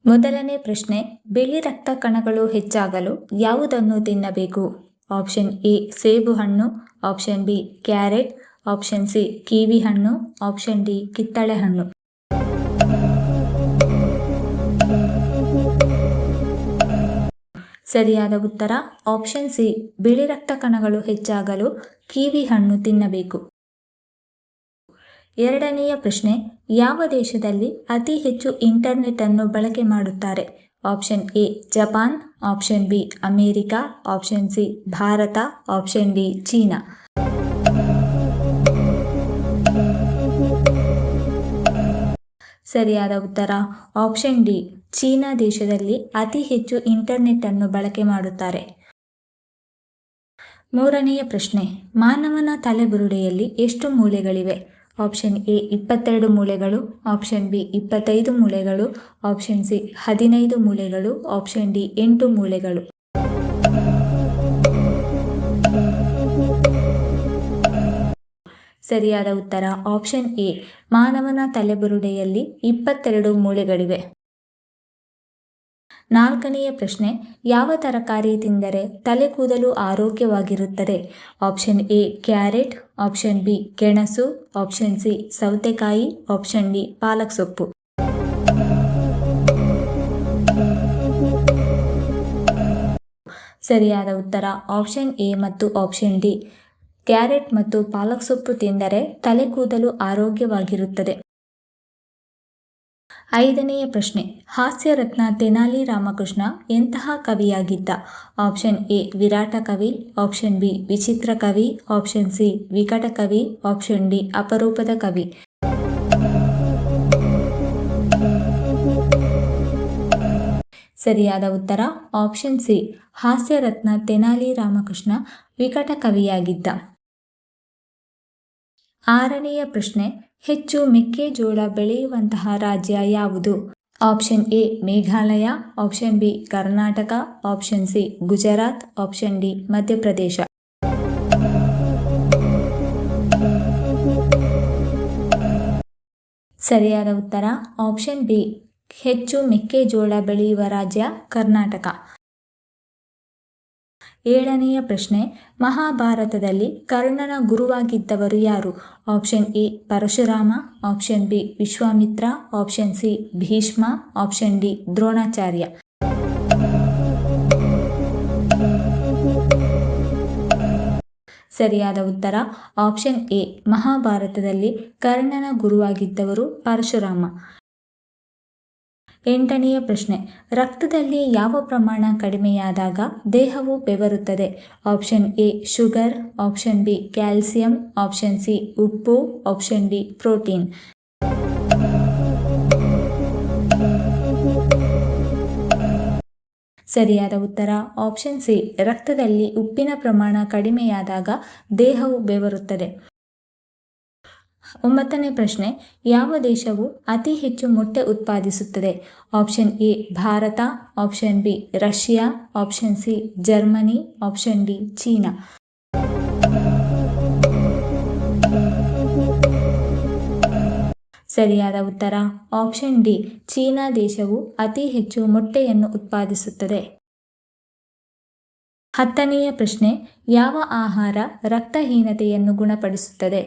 ಮೊದಲನೇ ಪ್ರಶ್ನೆ, ಬಿಳಿ ರಕ್ತ ಕಣಗಳು ಹೆಚ್ಚಾಗಲು ಯಾವುದನ್ನು ತಿನ್ನಬೇಕು? ಆಪ್ಷನ್ ಎ ಸೇಬು ಹಣ್ಣು, option B carrot, option C kiwi ಹಣ್ಣು, ಆಪ್ಷನ್ ಡಿ ಕಿತ್ತಳೆ ಹಣ್ಣು. ಸರಿಯಾದ ಉತ್ತರ ಆಪ್ಷನ್ ಸಿ, ಬಿಳಿ ರಕ್ತ ಕಣಗಳು ಹೆಚ್ಚಾಗಲು ಕಿವಿ ಹಣ್ಣು ತಿನ್ನಬೇಕು. ಎರಡನೆಯ ಪ್ರಶ್ನೆ, ಯಾವ ದೇಶದಲ್ಲಿ ಅತಿ ಹೆಚ್ಚು ಇಂಟರ್ನೆಟ್ ಅನ್ನು ಬಳಕೆ ಮಾಡುತ್ತಾರೆ? Option A Japan, option B America, option C Bharat, option D China. ಸರಿಯಾದ ಉತ್ತರ ಆಪ್ಷನ್ ಡಿ, ಚೀನಾ ದೇಶದಲ್ಲಿ ಅತಿ ಹೆಚ್ಚು ಇಂಟರ್ನೆಟ್ ಅನ್ನು ಬಳಕೆ ಮಾಡುತ್ತಾರೆ. ಮೂರನೆಯ ಪ್ರಶ್ನೆ, ಮಾನವನ ತಲೆಬುರುಡೆಯಲ್ಲಿ ಎಷ್ಟು ಮೂಳೆಗಳಿವೆ? ಆಪ್ಷನ್ ಎ 22 ಮೂಳೆಗಳು, ಆಪ್ಷನ್ ಬಿ 25 ಮೂಳೆಗಳು, ಆಪ್ಷನ್ ಸಿ 15 ಮೂಳೆಗಳು, ಆಪ್ಷನ್ ಡಿ 8 ಮೂಳೆಗಳು. ಸರಿಯಾದ ಉತ್ತರ ಆಪ್ಷನ್ ಎ, ಮಾನವನ ತಲೆಬುರುಡೆಯಲ್ಲಿ 22 ಮೂಳೆಗಳಿವೆ. ನಾಲ್ಕನೆಯ ಪ್ರಶ್ನೆ, ಯಾವ ತರಕಾರಿ ತಿಂದರೆ ತಲೆ ಕೂದಲು ಆರೋಗ್ಯವಾಗಿರುತ್ತದೆ? Option A carrot, option B ಗೆಣಸು, ಆಪ್ಷನ್ ಸಿ ಸೌತೆಕಾಯಿ, ಆಪ್ಷನ್ ಡಿ ಪಾಲಕ್ ಸೊಪ್ಪು. ಸರಿಯಾದ ಉತ್ತರ ಆಪ್ಷನ್ ಎ ಮತ್ತು ಆಪ್ಷನ್ ಡಿ, ಕ್ಯಾರೆಟ್ ಮತ್ತು ಪಾಲಕ್ ಸೊಪ್ಪು ತಿಂದರೆ ತಲೆ ಕೂದಲು ಆರೋಗ್ಯವಾಗಿರುತ್ತದೆ. ಐದನೆಯ ಪ್ರಶ್ನೆ, ಹಾಸ್ಯ ರತ್ನ ತೆನಾಲಿ ರಾಮಕೃಷ್ಣ ಎಂತಹ ಕವಿಯಾಗಿದ್ದ? ಆಪ್ಷನ್ ಎ ವಿರಾಟ ಕವಿ, ಆಪ್ಷನ್ ಬಿ ವಿಚಿತ್ರ ಕವಿ, ಆಪ್ಷನ್ ಸಿ ವಿಕಟ ಕವಿ, ಆಪ್ಷನ್ ಡಿ ಅಪರೂಪದ ಕವಿ. ಸರಿಯಾದ ಉತ್ತರ ಆಪ್ಷನ್ ಸಿ, ಹಾಸ್ಯ ರತ್ನ ತೆನಾಲಿ ರಾಮಕೃಷ್ಣ ವಿಕಟ ಕವಿಯಾಗಿದ್ದ. ಆರನೆಯ ಪ್ರಶ್ನೆ, ಹೆಚ್ಚು ಮೆಕ್ಕೆಜೋಳ ಬೆಳೆಯುವಂತಹ ರಾಜ್ಯ ಯಾವುದು? Option A Meghalaya, option B Karnataka, option C Gujarat, option D Madhya Pradesh. ಸರಿಯಾದ ಉತ್ತರ ಆಪ್ಷನ್ ಬಿ, ಹೆಚ್ಚು ಮೆಕ್ಕೆಜೋಳ ಬೆಳೆಯುವ ರಾಜ್ಯ ಕರ್ನಾಟಕ. ಏಳನೆಯ ಪ್ರಶ್ನೆ, ಮಹಾಭಾರತದಲ್ಲಿ ಕರ್ಣನ ಗುರುವಾಗಿದ್ದವರು ಯಾರು? Option A Parashurama, option B Vishwamitra, option C Bhishma, option D Dronacharya. ಸರಿಯಾದ ಉತ್ತರ ಆಪ್ಷನ್ ಎ, ಮಹಾಭಾರತದಲ್ಲಿ ಕರ್ಣನ ಗುರುವಾಗಿದ್ದವರು ಪರಶುರಾಮ. ಎಂಟನೆಯ ಪ್ರಶ್ನೆ, ರಕ್ತದಲ್ಲಿ ಯಾವ ಪ್ರಮಾಣ ಕಡಿಮೆಯಾದಾಗ ದೇಹವು ಬೆವರುತ್ತದೆ? Option A sugar, option B calcium, option C ಉಪ್ಪು, ಆಪ್ಷನ್ ಡಿ ಪ್ರೋಟೀನ್. ಸರಿಯಾದ ಉತ್ತರ ಆಪ್ಷನ್ ಸಿ, ರಕ್ತದಲ್ಲಿ ಉಪ್ಪಿನ ಪ್ರಮಾಣ ಕಡಿಮೆಯಾದಾಗ ದೇಹವು ಬೆವರುತ್ತದೆ. ಒಂಬತ್ತನೇ ಪ್ರಶ್ನೆ, ಯಾವ ದೇಶವು ಅತಿ ಹೆಚ್ಚು ಮೊಟ್ಟೆ ಉತ್ಪಾದಿಸುತ್ತದೆ? Option A Bharat, option B Russia, option C Germany, option D China. ಸರಿಯಾದ ಉತ್ತರ ಆಪ್ಷನ್ ಡಿ, ಚೀನಾ ದೇಶವು ಅತಿ ಹೆಚ್ಚು ಮೊಟ್ಟೆಯನ್ನು ಉತ್ಪಾದಿಸುತ್ತದೆ. ಹತ್ತನೆಯ ಪ್ರಶ್ನೆ, ಯಾವ ಆಹಾರ ರಕ್ತಹೀನತೆಯನ್ನು ಗುಣಪಡಿಸುತ್ತದೆ?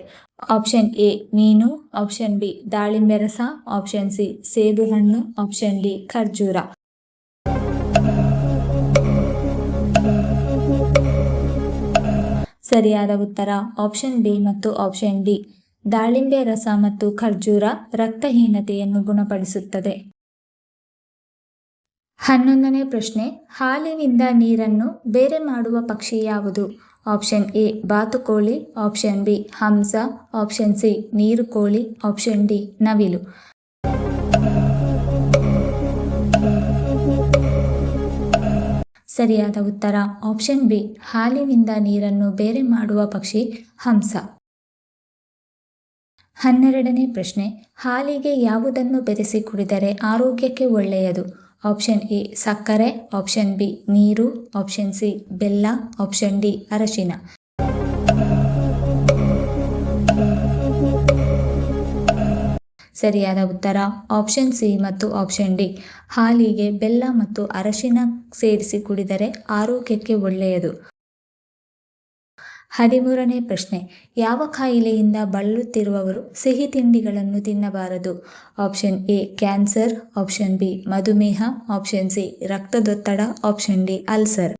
ಆಪ್ಷನ್ ಎ ಮೀನು, ಆಪ್ಷನ್ ಬಿ ದಾಳಿಂಬೆ ರಸ, ಆಪ್ಷನ್ ಸಿ ಸೇಬು ಹಣ್ಣು, ಆಪ್ಷನ್ ಡಿ ಖರ್ಜೂರ. ಸರಿಯಾದ ಉತ್ತರ ಆಪ್ಷನ್ ಬಿ ಮತ್ತು ಆಪ್ಷನ್ ಡಿ, ದಾಳಿಂಬೆ ರಸ ಮತ್ತು ಖರ್ಜೂರ ರಕ್ತಹೀನತೆಯನ್ನು ಗುಣಪಡಿಸುತ್ತದೆ. 11ನೇ ಪ್ರಶ್ನೆ, ಹಾಲಿನಿಂದ ನೀರನ್ನು ಬೇರೆ ಮಾಡುವ ಪಕ್ಷಿ ಯಾವುದು? ಆಪ್ಷನ್ ಎ ಬಾತುಕೋಳಿ, ಆಪ್ಷನ್ ಬಿ ಹಂಸ, ಆಪ್ಷನ್ ಸಿ ನೀರುಕೋಳಿ, ಆಪ್ಷನ್ ಡಿ ನವಿಲು. ಸರಿಯಾದ ಉತ್ತರ ಆಪ್ಷನ್ ಬಿ, ಹಾಲಿನಿಂದ ನೀರನ್ನು ಬೇರೆ ಮಾಡುವ ಪಕ್ಷಿ ಹಂಸ. 12ನೇ ಪ್ರಶ್ನೆ, ಹಾಲಿಗೆ ಯಾವುದನ್ನು ಬೆರೆಸಿ ಕುಡಿದರೆ ಆರೋಗ್ಯಕ್ಕೆ ಒಳ್ಳೆಯದು? ಆಪ್ಷನ್ ಎ ಸಕ್ಕರೆ, ಆಪ್ಷನ್ ಬಿ ನೀರು, ಆಪ್ಷನ್ ಸಿ ಬೆಲ್ಲ, ಆಪ್ಷನ್ ಡಿ ಅರಶಿನ. ಸರಿಯಾದ ಉತ್ತರ ಆಪ್ಷನ್ ಸಿ ಮತ್ತು ಆಪ್ಷನ್ ಡಿ. ಹಾಲಿಗೆ ಬೆಲ್ಲ ಮತ್ತು ಅರಶಿನ ಸೇರಿಸಿ ಕುಡಿದರೆ ಆರೋಗ್ಯಕ್ಕೆ ಒಳ್ಳೆಯದು. 13ನೇ ಪ್ರಶ್ನೆ. ಯಾವ ಕಾಯಿಲೆಯಿಂದ ಬಳಲುತ್ತಿರುವವರು ಸಿಹಿ ತಿಂಡಿಗಳನ್ನು ತಿನ್ನಬಾರದು? Option A cancer, option B ಮಧುಮೇಹ, ಆಪ್ಷನ್ ಸಿ ರಕ್ತದೊತ್ತಡ, ಆಪ್ಷನ್ ಡಿ ಅಲ್ಸರ್.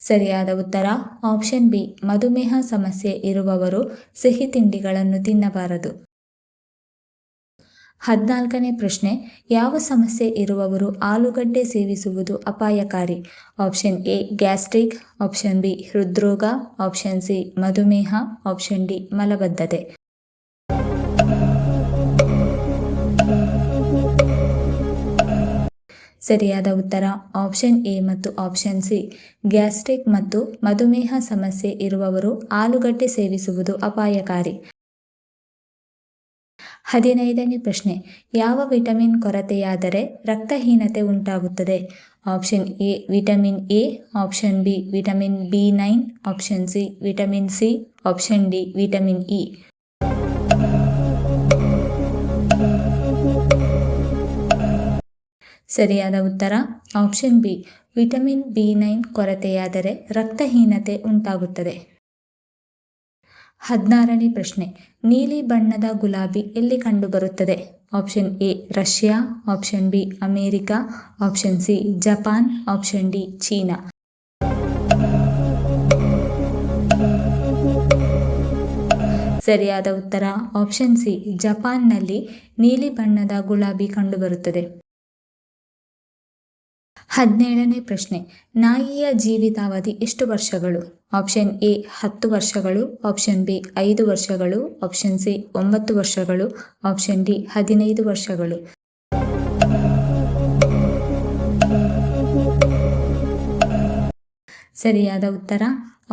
ಸರಿಯಾದ ಉತ್ತರ ಆಪ್ಷನ್ ಬಿ ಮಧುಮೇಹ ಸಮಸ್ಯೆ ಇರುವವರು ಸಿಹಿ ತಿಂಡಿಗಳನ್ನು ತಿನ್ನಬಾರದು. 14ನೇ ಪ್ರಶ್ನೆ. ಯಾವ ಸಮಸ್ಯೆ ಇರುವವರು ಆಲೂಗಡ್ಡೆ ಸೇವಿಸುವುದು ಅಪಾಯಕಾರಿ? Option A gastric, option B ಹೃದ್ರೋಗ, ಆಪ್ಷನ್ ಸಿ ಮಧುಮೇಹ, ಆಪ್ಷನ್ ಡಿ ಮಲಬದ್ಧತೆ. ಸರಿಯಾದ ಉತ್ತರ ಆಪ್ಷನ್ ಎ ಮತ್ತು ಆಪ್ಷನ್ ಸಿ. ಗ್ಯಾಸ್ಟ್ರಿಕ್ ಮತ್ತು ಮಧುಮೇಹ ಸಮಸ್ಯೆ ಇರುವವರು ಆಲೂಗಡ್ಡೆ ಸೇವಿಸುವುದು ಅಪಾಯಕಾರಿ. 15ನೇ ಪ್ರಶ್ನೆ. ಯಾವ ವಿಟಮಿನ್ ಕೊರತೆಯಾದರೆ ರಕ್ತಹೀನತೆ ಉಂಟಾಗುತ್ತದೆ? Option A vitamin A, option B vitamin B nine, option C vitamin C, option D vitamin E. ಸರಿಯಾದ ಉತ್ತರ ಆಪ್ಷನ್ ಬಿ ವಿಟಮಿನ್ ಬಿ9 ಕೊರತೆಯಾದರೆ ರಕ್ತಹೀನತೆ ಉಂಟಾಗುತ್ತದೆ. 16ನೇ ಪ್ರಶ್ನೆ. ನೀಲಿ ಬಣ್ಣದ ಗುಲಾಬಿ ಎಲ್ಲಿ ಕಂಡುಬರುತ್ತದೆ? Option A Russia, option B America, option C Japan, option D China. ಸರಿಯಾದ ಉತ್ತರ ಆಪ್ಷನ್ ಸಿ ಜಪಾನ್ನಲ್ಲಿ ನೀಲಿ ಬಣ್ಣದ ಗುಲಾಬಿ ಕಂಡುಬರುತ್ತದೆ. 17ನೇ ಪ್ರಶ್ನೆ. ನಾಯಿಯ ಜೀವಿತಾವಧಿ ಎಷ್ಟು ವರ್ಷಗಳು? ಆಪ್ಷನ್ ಎ 10 ವರ್ಷಗಳು, ಆಪ್ಷನ್ ಬಿ 5 ವರ್ಷಗಳು, ಆಪ್ಷನ್ ಸಿ 9 ವರ್ಷಗಳು, ಆಪ್ಷನ್ ಡಿ 15 ವರ್ಷಗಳು. ಸರಿಯಾದ ಉತ್ತರ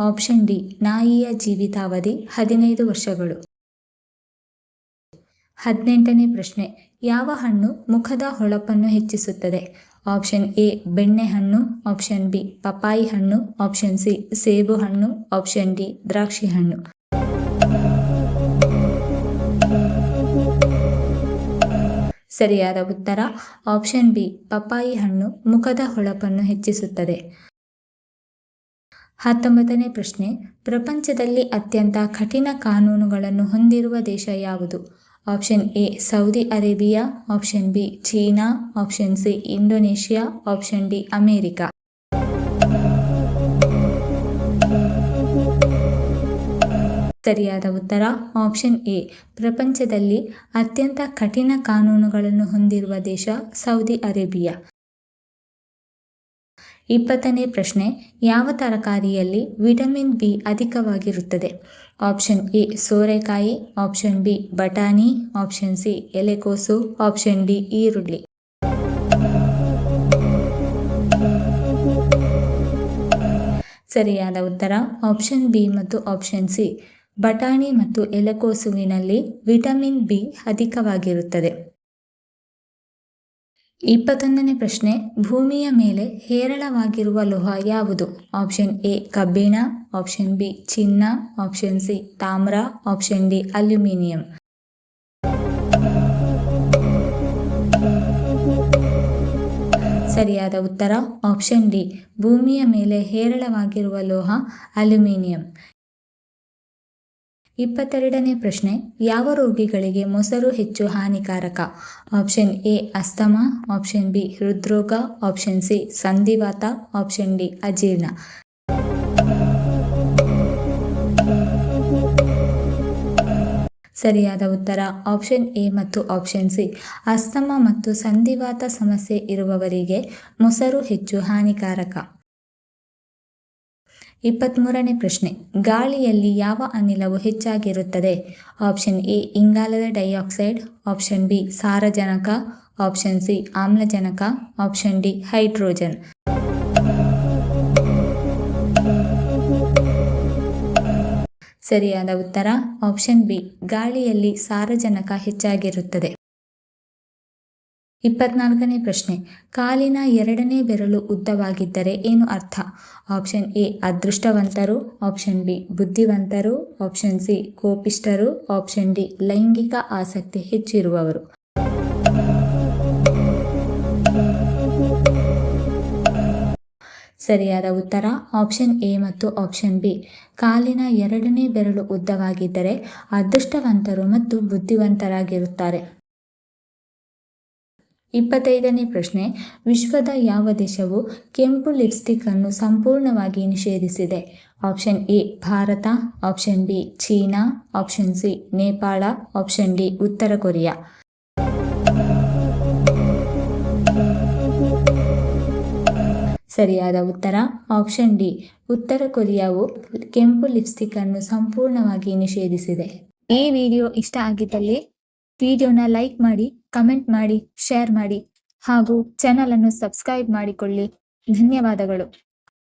ಆಪ್ಷನ್ ಡಿ ನಾಯಿಯ ಜೀವಿತಾವಧಿ 15 ವರ್ಷಗಳು. 18ನೇ ಪ್ರಶ್ನೆ. ಯಾವ ಹಣ್ಣು ಮುಖದ ಹೊಳಪನ್ನು ಹೆಚ್ಚಿಸುತ್ತದೆ? ಆಪ್ಷನ್ ಎ ಬೆಣ್ಣೆಹಣ್ಣು, ಆಪ್ಷನ್ ಬಿ ಪಪಾಯಿ ಹಣ್ಣು, ಆಪ್ಷನ್ ಸಿ ಸೇಬು ಹಣ್ಣು, ಆಪ್ಷನ್ ಡಿ ದ್ರಾಕ್ಷಿ ಹಣ್ಣು. ಸರಿಯಾದ ಉತ್ತರ ಆಪ್ಷನ್ ಬಿ ಪಪಾಯಿ ಹಣ್ಣು ಮುಖದ ಹೊಳಪನ್ನು ಹೆಚ್ಚಿಸುತ್ತದೆ. 19ನೇ ಪ್ರಶ್ನೆ. ಪ್ರಪಂಚದಲ್ಲಿ ಅತ್ಯಂತ ಕಠಿಣ ಕಾನೂನುಗಳನ್ನು ಹೊಂದಿರುವ ದೇಶ ಯಾವುದು? Option A Saudi Arabia, option B China, option C Indonesia, option D America. ಸರಿಯಾದ ಉತ್ತರ ಆಪ್ಷನ್ ಎ ಪ್ರಪಂಚದಲ್ಲಿ ಅತ್ಯಂತ ಕಠಿಣ ಕಾನೂನುಗಳನ್ನು ಹೊಂದಿರುವ ದೇಶ ಸೌದಿ ಅರೇಬಿಯಾ. 20ನೇ ಪ್ರಶ್ನೆ. ಯಾವ ತರಕಾರಿಯಲ್ಲಿ ವಿಟಮಿನ್ ಬಿ ಅಧಿಕವಾಗಿರುತ್ತದೆ? ಆಪ್ಷನ್ ಎ ಸೋರೆಕಾಯಿ, ಆಪ್ಷನ್ ಬಿ ಬಟಾಣಿ, ಆಪ್ಷನ್ ಸಿ ಎಲೆಕೋಸು, ಆಪ್ಷನ್ ಡಿ ಈರುಳ್ಳಿ. ಸರಿಯಾದ ಉತ್ತರ ಆಪ್ಷನ್ ಬಿ ಮತ್ತು ಆಪ್ಷನ್ ಸಿ. ಬಟಾಣಿ ಮತ್ತು ಎಲೆಕೋಸುವಿನಲ್ಲಿ ವಿಟಮಿನ್ ಬಿ ಅಧಿಕವಾಗಿರುತ್ತದೆ. 21ನೇ ಪ್ರಶ್ನೆ. ಭೂಮಿಯ ಮೇಲೆ ಹೇರಳವಾಗಿರುವ ಲೋಹ ಯಾವುದು? ಆಪ್ಷನ್ ಎ ಕಬ್ಬಿಣ, ಆಪ್ಷನ್ ಬಿ ಚಿನ್ನ, ಆಪ್ಷನ್ ಸಿ ತಾಮ್ರ, ಆಪ್ಷನ್ ಡಿ ಅಲ್ಯೂಮಿನಿಯಂ. ಸರಿಯಾದ ಉತ್ತರ ಆಪ್ಷನ್ ಡಿ ಭೂಮಿಯ ಮೇಲೆ ಹೇರಳವಾಗಿರುವ ಲೋಹ ಅಲ್ಯೂಮಿನಿಯಂ. 22ನೇ ಪ್ರಶ್ನೆ. ಯಾವ ರೋಗಿಗಳಿಗೆ ಮೊಸರು ಹೆಚ್ಚು ಹಾನಿಕಾರಕ? Option A asthma, option B ಹೃದ್ರೋಗ, ಆಪ್ಷನ್ ಸಿ ಸಂಧಿವಾತ, ಆಪ್ಷನ್ ಡಿ ಅಜೀರ್ಣ. ಸರಿಯಾದ ಉತ್ತರ ಆಪ್ಷನ್ ಎ ಮತ್ತು ಆಪ್ಷನ್ ಸಿ. ಅಸ್ತಮಾ ಮತ್ತು ಸಂಧಿವಾತ ಸಮಸ್ಯೆ ಇರುವವರಿಗೆ ಮೊಸರು ಹೆಚ್ಚು ಹಾನಿಕಾರಕ. 23ನೇ ಪ್ರಶ್ನೆ. ಗಾಳಿಯಲ್ಲಿ ಯಾವ ಅನಿಲವು ಹೆಚ್ಚಾಗಿರುತ್ತದೆ? ಆಪ್ಷನ್ ಎ ಇಂಗಾಲದ ಡೈಆಕ್ಸೈಡ್, ಆಪ್ಷನ್ ಬಿ ಸಾರಜನಕ, ಆಪ್ಷನ್ ಸಿ ಆಮ್ಲಜನಕ, ಆಪ್ಷನ್ ಡಿ ಹೈಡ್ರೋಜನ್. ಸರಿಯಾದ ಉತ್ತರ ಆಪ್ಷನ್ ಬಿ ಗಾಳಿಯಲ್ಲಿ ಸಾರಜನಕ ಹೆಚ್ಚಾಗಿರುತ್ತದೆ. 24ನೇ ಪ್ರಶ್ನೆ, ಕಾಲಿನ 2ನೇ ಬೆರಳು ಉದ್ದವಾಗಿದ್ದರೆ ಏನು ಅರ್ಥ? ಆಪ್ಷನ್ ಎ ಅದೃಷ್ಟವಂತರು, ಆಪ್ಷನ್ ಬಿ ಬುದ್ಧಿವಂತರು, ಆಪ್ಷನ್ ಸಿ ಕೋಪಿಷ್ಠರು, ಆಪ್ಷನ್ ಡಿ ಲೈಂಗಿಕ ಆಸಕ್ತಿ ಹೆಚ್ಚಿರುವವರು. ಸರಿಯಾದ ಉತ್ತರ ಆಪ್ಷನ್ ಎ ಮತ್ತು ಆಪ್ಷನ್ ಬಿ. ಕಾಲಿನ 2ನೇ ಬೆರಳು ಉದ್ದವಾಗಿದ್ದರೆ ಅದೃಷ್ಟವಂತರು ಮತ್ತು ಬುದ್ಧಿವಂತರಾಗಿರುತ್ತಾರೆ. 25ನೇ ಪ್ರಶ್ನೆ, ವಿಶ್ವದ ಯಾವ ದೇಶವು ಕೆಂಪು ಲಿಪ್ಸ್ಟಿಕ್ ಅನ್ನು ಸಂಪೂರ್ಣವಾಗಿ ನಿಷೇಧಿಸಿದೆ? Option A Bharat, option B China, option C Nepal, option D ಉತ್ತರ ಕೊರಿಯಾ. ಸರಿಯಾದ ಉತ್ತರ ಆಪ್ಷನ್ ಡಿ. ಉತ್ತರ ಕೊರಿಯಾವು ಕೆಂಪು ಲಿಪ್ಸ್ಟಿಕ್ ಅನ್ನು ಸಂಪೂರ್ಣವಾಗಿ ನಿಷೇಧಿಸಿದೆ. ಈ ವಿಡಿಯೋ ಇಷ್ಟ ಆಗಿದ್ದಲ್ಲಿ ವಿಡಿಯೋನ ಲೈಕ್ ಮಾಡಿ, ಕಮೆಂಟ್ ಮಾಡಿ, ಶೇರ್ ಮಾಡಿ ಹಾಗೂ ಚಾನಲ್ ಅನ್ನು ಸಬ್ಸ್ಕ್ರೈಬ್ ಮಾಡಿಕೊಳ್ಳಿ. ಧನ್ಯವಾದಗಳು.